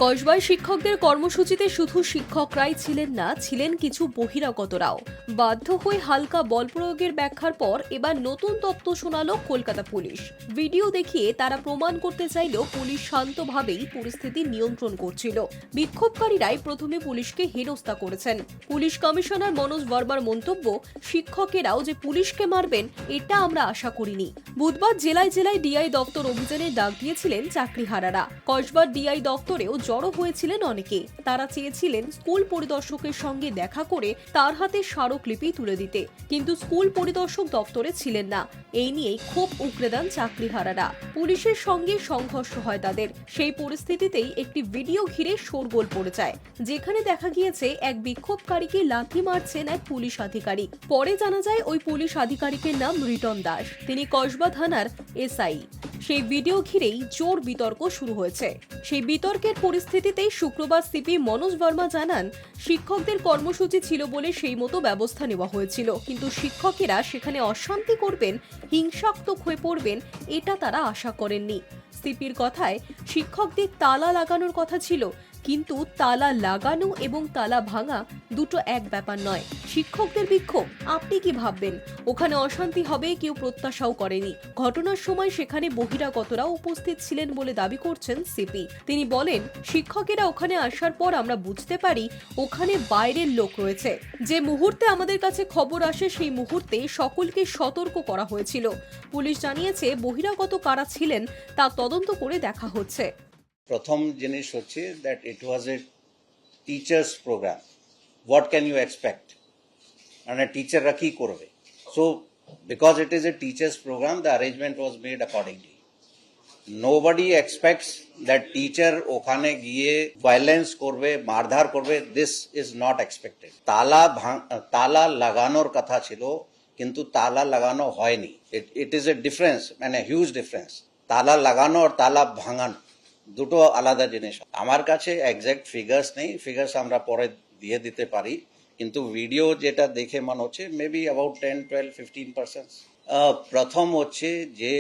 কসবায় শিক্ষকদের কর্মসূচিতে শুধু শিক্ষকরাই ছিলেন না, ছিলেন কিছু বহিরাগতরাও। বাধ্য হয়ে হালকা বল প্রয়োগের ব্যাখ্যার পর এবার নতুন তত্ত্ব শোনালো কলকাতা পুলিশ। ভিডিও দেখিয়ে তারা প্রমাণ করতে চাইল পুলিশ শান্তভাবেই পরিস্থিতি নিয়ন্ত্রণ করছিল। বিক্ষোভকারীরাই প্রথমে পুলিশকে হেনস্থা করেছেন। পুলিশ কমিশনার মনোজ বর্মার মন্তব্য, শিক্ষকেরাও যে পুলিশকে মারবেন এটা আমরা আশা করিনি। বুধবার জেলায় জেলায় ডিআই দপ্তর অভিযানের ডাক দিয়েছিলেন চাকরিহারারা। কসবার ডিআই দপ্তরেও জড়ো হয়েছিলেন অনেকে। তারা চেয়েছিলেন স্কুল পরিদর্শকের সঙ্গে দেখা করে তার হাতে স্মারকলিপি তুলে দিতে, কিন্তু স্কুল পরিদর্শক দপ্তরে ছিলেন না। এই নিয়েই ক্ষোভ উগরে দেন চাকরিহারারা। পুলিশের সঙ্গে সংঘর্ষ হয় তাদের। সেই পরিস্থিতিতেই একটি ভিডিও ঘিরে শোরগোল পড়ে যায়, যেখানে দেখা গিয়েছে এক বিক্ষোভকারীকে লাথি মারছেন এক পুলিশ আধিকারিক। পরে জানা যায় ওই পুলিশ আধিকারিকের নাম রিটন দাস, তিনি কসবা থানার এসআই। সেই ভিডিও ঘিরেই জোর বিতর্ক শুরু হয়েছে। সেই বিতর্কের পরিস্থিতিতেই শুক্রবার সিপি মনোজ বর্মা জানান, শিক্ষকদের কর্মসূচি ছিল বলে সেই মতো ব্যবস্থা নেওয়া হয়েছিল, কিন্তু শিক্ষকেরা সেখানে অশান্তি করবেন, হিংসাত্মক হয়ে পড়বেন এটা তারা আশা করেননি। সিপির কথায়, শিক্ষকদের তালা লাগানোর কথা ছিল, কিন্তু তালা লাগানো এবং তালা ভাঙা দুটো এক ব্যাপার নয়। শিক্ষকদের বিক্ষোভ, আপনি কি ভাববেন ওখানে অশান্তি হবে কেউ প্রত্যাশাও করেনি। ঘটনার সময় সেখানে বহিরাগতরাও উপস্থিত ছিলেন বলে দাবি করছেন সিপি। তিনি বলেন, শিক্ষকেরা ওখানে আসার পর আমরা বুঝতে পারি ওখানে বাইরের লোক রয়েছে। যে মুহূর্তে আমাদের কাছে খবর আসে সেই মুহূর্তে সকলকে সতর্ক করা হয়েছিল। পুলিশ জানিয়েছে বহিরাগত কারা ছিলেন তা তদন্ত করে দেখা হচ্ছে। প্রথম জিনিস হচ্ছে that it was a teachers programme. What can you expect, মানে টিচাররা কি করবে? So because it is a teachers programme, the arrangement was made accordingly. Nobody expects that teacher ওখানে গিয়ে ভায়োলেন্স করবে, মারধার করবে। This is not expected. তালা লাগানোর কথা ছিল, কিন্তু তালা লাগানো হয়নি। ইট ইজ এ ডিফারেন্স, মানে হিউজ ডিফারেন্স। তালা লাগানো আর তালা ভাঙানো দুটো আলাদা জিনিস। আমার কাছে এক্সাক্ট ফিগার্স নেই, ফিগার্স আমরা পরে দিয়ে দিতে পারি, কিন্তু ভিডিও যেটা দেখে মনে হচ্ছে মেবি অ্যাবাউট 10-12-15%। প্রথম হচ্ছে যে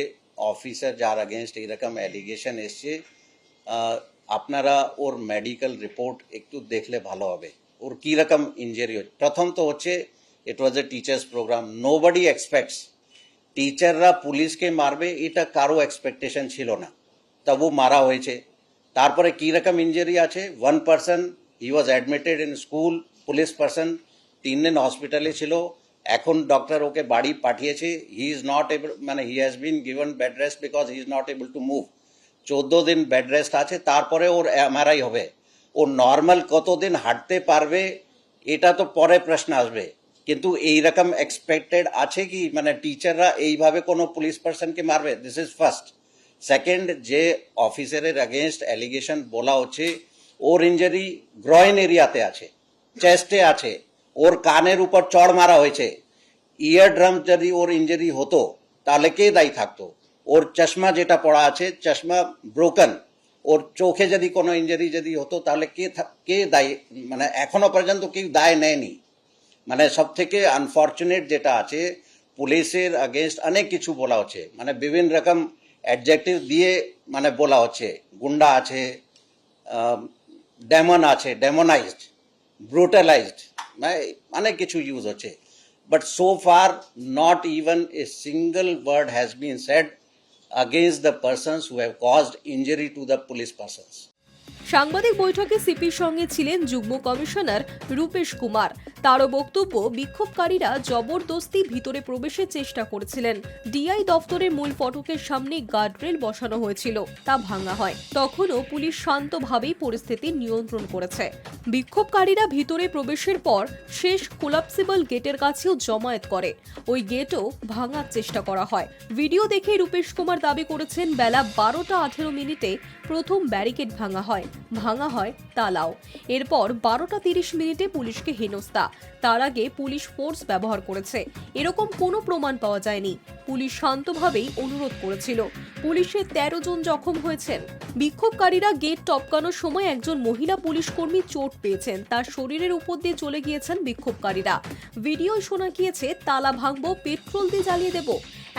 অফিসার যার আগেনস্ট এইরকম অ্যালিগেশন এসছে, আপনারা ওর মেডিকেল রিপোর্ট একটু দেখলে ভালো হবে, ওর কীরকম ইঞ্জুরি হচ্ছে। প্রথম তো হচ্ছে ইট was a teachers programme, nobody expects টিচাররা পুলিশকে মারবে, এটা কারো এক্সপেকটেশন ছিল না, তবু মারা হয়েছে। তারপরে কীরকম ইঞ্জুরি আছে, 1 person he was admitted in school, police person 3 দিন হসপিটালে ছিল, এখন ডক্টর ওকে বাড়ি পাঠিয়েছে। হি ইজ নট এবল, মানে he has been given bed rest because he is not able to move. 14 দিন বেড রেস্ট আছে, তারপরে ওর এমআরআই হবে। ও নর্মাল কতদিন হাঁটতে পারবে এটা তো পরে প্রশ্ন আসবে, কিন্তু এইরকম এক্সপেক্টেড আছে কি, মানে টিচাররা এইভাবে কোনো পুলিশ পার্সনকে মারবে? This is first. সেকেন্ড, যে অফিসারের এগেনস্ট অ্যালিগেশন বলা হচ্ছে, ওর ইঞ্জুরি গ্রয়েন এরিয়াতে আছে, চেস্টে আছে, ওর কানের উপর চড় মারা হয়েছে। ইয়ার ড্রাম যদি ওর ইঞ্জুরি হতো তাহলে কে দায়ী থাকতো? ওর চশমা যেটা পড়া আছে, চশমা ব্রোকেন। ওর চোখে যদি কোনো ইঞ্জুরি যদি হতো তাহলে কে দায়ী? মানে এখনো পর্যন্ত কেউ দায় নেয়নি। মানে সব থেকে আনফর্চুনেট যেটা আছে, পুলিশের আগেনস্ট অনেক কিছু বলা হচ্ছে, মানে বিভিন্ন রকম অ্যাডজেক্টিভ দিয়ে মানে বলা হচ্ছে, গুন্ডা আছে, ডেমন আছে, ডেমোনাইজড, ব্রুটালাইজড, মানে অনেক কিছু ইউজ হচ্ছে। But so far not even a single word has been said against the persons who have caused injury to the police persons. সাংবাদিক বৈঠকে সিপির সঙ্গে ছিলেন যুগ্ম কমিশনার রূপেশ কুমার। তারও বক্তব্য, বিক্ষোভকারীরা জবরদস্তি ভিতরে প্রবেশের চেষ্টা করেছিলেন। ডিআই দপ্তরের মূল ফটকের সামনে গার্ডরেল বসানো হয়েছিল, তা ভাঙা হয়। তখনও পুলিশ শান্তভাবেই পরিস্থিতি নিয়ন্ত্রণ করেছে। বিক্ষোভকারীরা ভিতরে প্রবেশের পর শেষ কোলাপসিবল গেটের কাছেও জমায়েত করে। ওই গেটও ভাঙার চেষ্টা করা হয়। ভিডিও দেখে রূপেশ কুমার দাবি করেছেন, বেলা 12:18 প্রথম ব্যারিকেড ভাঙা হয় তালাও। এরপর 12:30 পুলিশকে হেনস্থা। তার আগে পুলিশ ফোর্স ব্যবহার করেছে, এরকম কোনো প্রমাণ পাওয়া যায়নি। পুলিশ শান্তভাবেই অনুরোধ করেছিল। পুলিশের 13 জন জখম হয়েছেন। বিক্ষোভকারীরা গেট টপকানোর সময় একজন মহিলা পুলিশ কর্মী চোট পেয়েছেন, তার শরীরের উপর দিয়ে চলে গিয়েছেন বিক্ষোভকারীরা। ভিডিওয় শোনা গিয়েছে, তালা ভাঙবো, পেট্রোল দিয়ে জ্বালিয়ে দেব।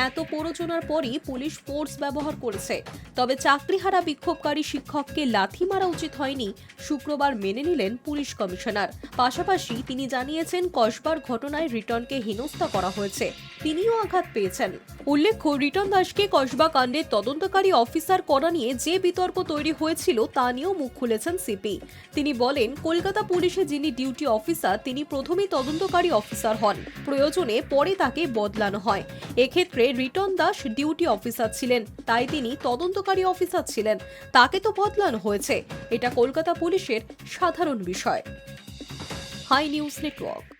এত প্ররোচনার পরই পুলিশ ফোর্স ব্যবহার করেছে। তবে চাকরিহারা বিক্ষোভকারী শিক্ষককে লাথি মারা উচিত হয়নি শুক্রবার মেনে নিলেন পুলিশ কমিশনার। পাশাপাশি তিনি জানিয়েছেন কসবার ঘটনায় রিটনকে হেনস্থা করা হয়েছে, তিনিও আঘাত পেয়েছেন। উল্লেখ্য, রিটন দাসকে কসবা কাণ্ডের তদন্তকারী অফিসার করা নিয়ে যে বিতর্ক তৈরি হয়েছিল তা নিয়েও মুখ খুলেছেন সিপি। তিনি বলেন, কলকাতা পুলিশে যিনি ডিউটি অফিসার তিনি প্রথমেই তদন্তকারী অফিসার হন, প্রয়োজনে পরে তাকে বদলানো হয়। এক্ষেত্রে রিটন দাস ডিউটি অফিসার ছিলেন, তাই তিনি তদন্তকারী অফিসার ছিলেন, তাকে তো বদলানো হয়েছে। এটা কলকাতা পুলিশের সাধারণ বিষয়। Hi news network.